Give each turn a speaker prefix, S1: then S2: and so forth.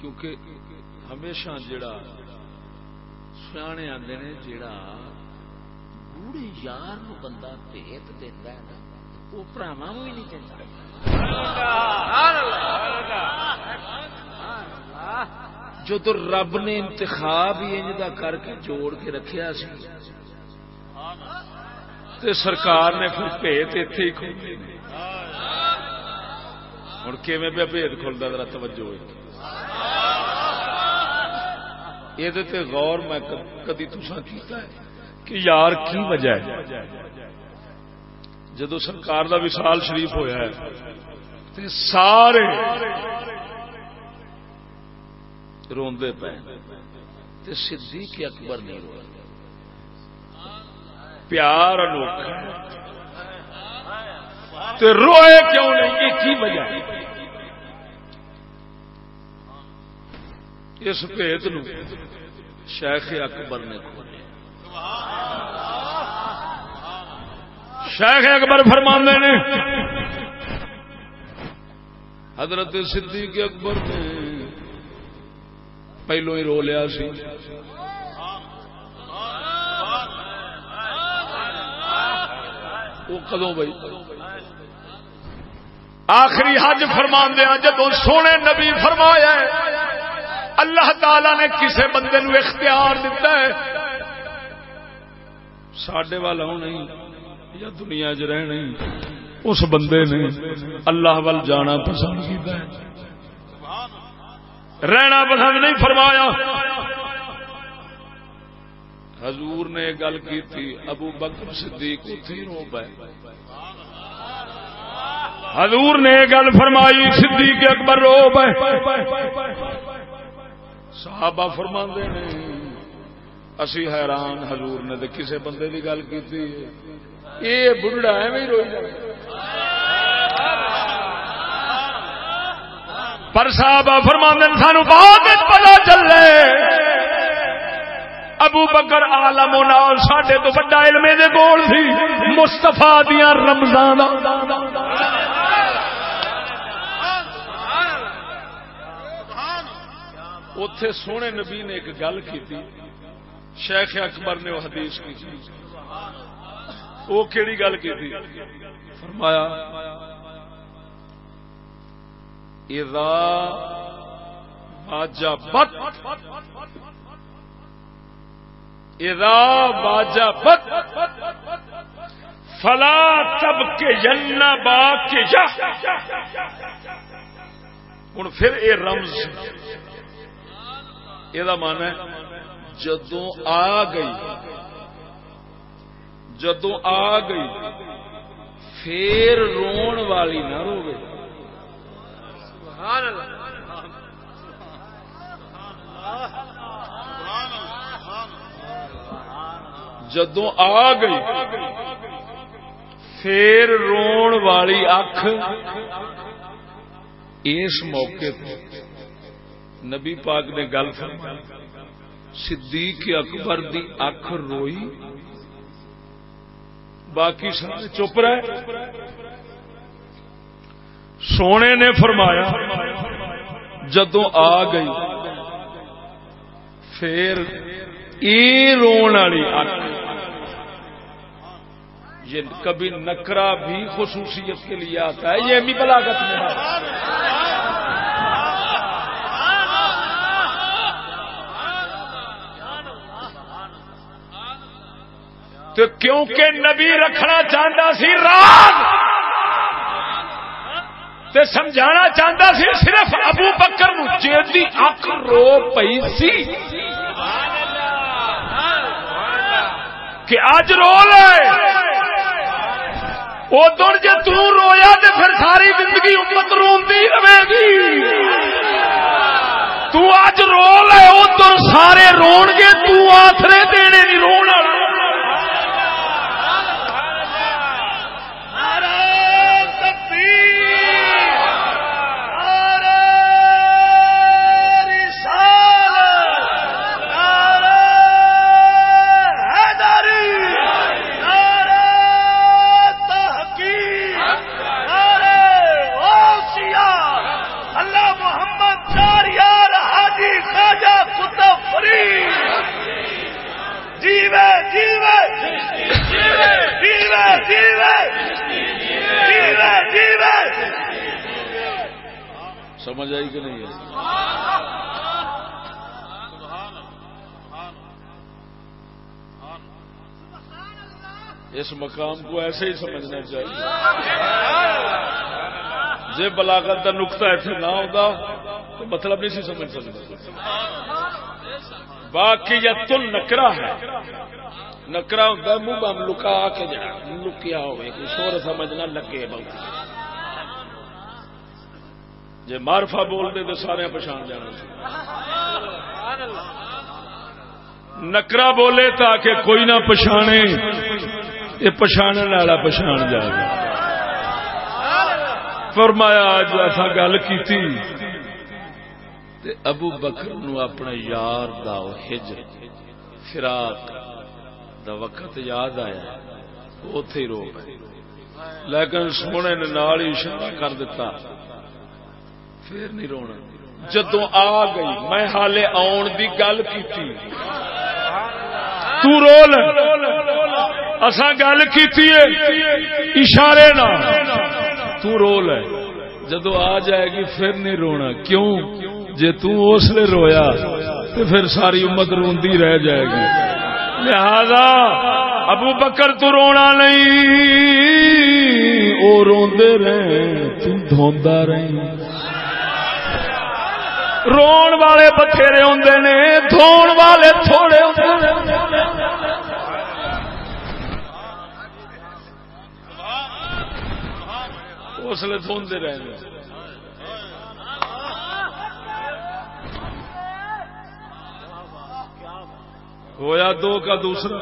S1: کیونکہ ہمیشہ جڑا سیانے آندے نے جڑا گوڑے یار نو بندہ بھیت دیندا ہے نا وہ بھراواں نوں ہی نہیں دیندا. جدو رب نے انتخاب ہی انج دا کر کے جوڑ کے رکھیا سی تے سرکار نے پھر بھیت ایتھے ہی کھولے. ہن کیویں پہ بھیت کھلدا ذرا توجہ ہے. یہ غور میں کدی تساں کیتا ہے کہ یار کی وجہ ہے جدو سرکار دا وصال شریف ہویا ہے تے سارے روندے پے تے صدیق اکبر نہیں رویا. پیار انوکھا تے روئے کیوں نہیں؟ یہ کی وجہ ہے؟ اس بھید نو شیخ اکبر نے کھولیا. شیخ اکبر فرماندے نے حضرت صدیق اکبر نے پہلو ہی رو لیا سی. وہ کدوں بھائی آخری حج فرماندے جدوں سونے نبی فرمایا ہے اللہ تعالی نے کسے بندے نو اختیار دیتا ہے ساڈے والا نہیں یا دنیا چ رہنا اس بندے نے اللہ وال جانا پسند کیتا ہے رہنا پسند نہیں فرمایا. حضور نے گل کی تھی ابو بکر صدیق اتھی رو پے. حضور نے گل فرمائی صدیق اکبر رو پے. صحابہ فرماندے نے اسی حیران حضور نے تے کسے بندے دی گل کیتی اے بڑھڑا ایویں روئی جائے. پر صحابہ فرماندے سانو بعد وچ پتہ چلے ابو بکر عالم نال ساڈے تو بڑا علم دے کول سی مصطفی دیاں رمضان اوتھے سونے نبی نے ایک گل کی تھی شیخ اکبر نے وہ حدیث کی تھی. وہ کیڑی گل کی تھی؟ فرمایا اذا واجبت فلا تبکین باکیہ. ہن پھر اے رمز یہ مانا ہے جدوں آ گئی پھر رون والی نہ روے. جدوں آ گئی پھر رون والی اکھ اس موقع پہ نبی پاک نے گل فرمائی صدیق اکبر دی اکھ روئی باقی سارے چپ رہے. سونے نے فرمایا جدوں آ گئی پھر اے رون والی اکھ. یہ کبھی نکرا بھی خصوصیت کے لیے آتا ہے یہ بھی بلاغت میں ہے. تو کیونکہ نبی رکھنا چاہتا سی راز تے سمجھانا چاہتا سی صرف ابو بکر نو جیدی اکھ رو پئی سی کہ اج رو لے ادھر جے تو رویا تے پھر ساری زندگی امت روندی رہے گی. تو اج رو لے ادھر سارے رون گے تو آسرے دینے نہیں رونا.
S2: اللہ محمد چار یار
S1: سمجھ آئی کہ نہیں ہے؟ اس مقام کو ایسے ہی سمجھنا چاہیے. جی بلاغت کا نقطہ ایسے نہ ہوتا تو مطلب نہیں سی سمجھ سکتا. باقی یتن نکرا ہے، نکرا ہوتا ہے منہ بم لکا کے جڑا لکیا ہوئے کوئی شور سمجھ نہ لگے. بہت جی معرفہ بول دے تو سارے پچھان جانا. نکرا بولے تاکہ کوئی نہ پچھانے، یہ پچھاڑنے والا پچھان جائے گا. فرمایا اج ایسا گل کی ابو بکر نو اپنے یار دا ہجر فراق دا وقت یاد آیا، اوتھے ہی رو پے. لیکن سونے نے نال ہی اشارہ کر دیتا پھر نہیں رونا. جدوں آ گئی میں حالے آن دی گل کیتی تو رو لے، اساں گل کیتی ہے اشارے نال تو رو لے. جدو آ جائے گی پھر نہیں رونا. کیوں؟ جے تو اس لیے رویا تو پھر ساری امت روندی رہ جائے گی. لہذا ابو بکر تو رونا نہیں، او روندے رہے تو دھوندا رہی. رون والے بتھیرے ہوندے نے، دھون والے تھوڑے ہوندے نے. اس لیے دھوندے رہے. ہویا دو کا دوسرا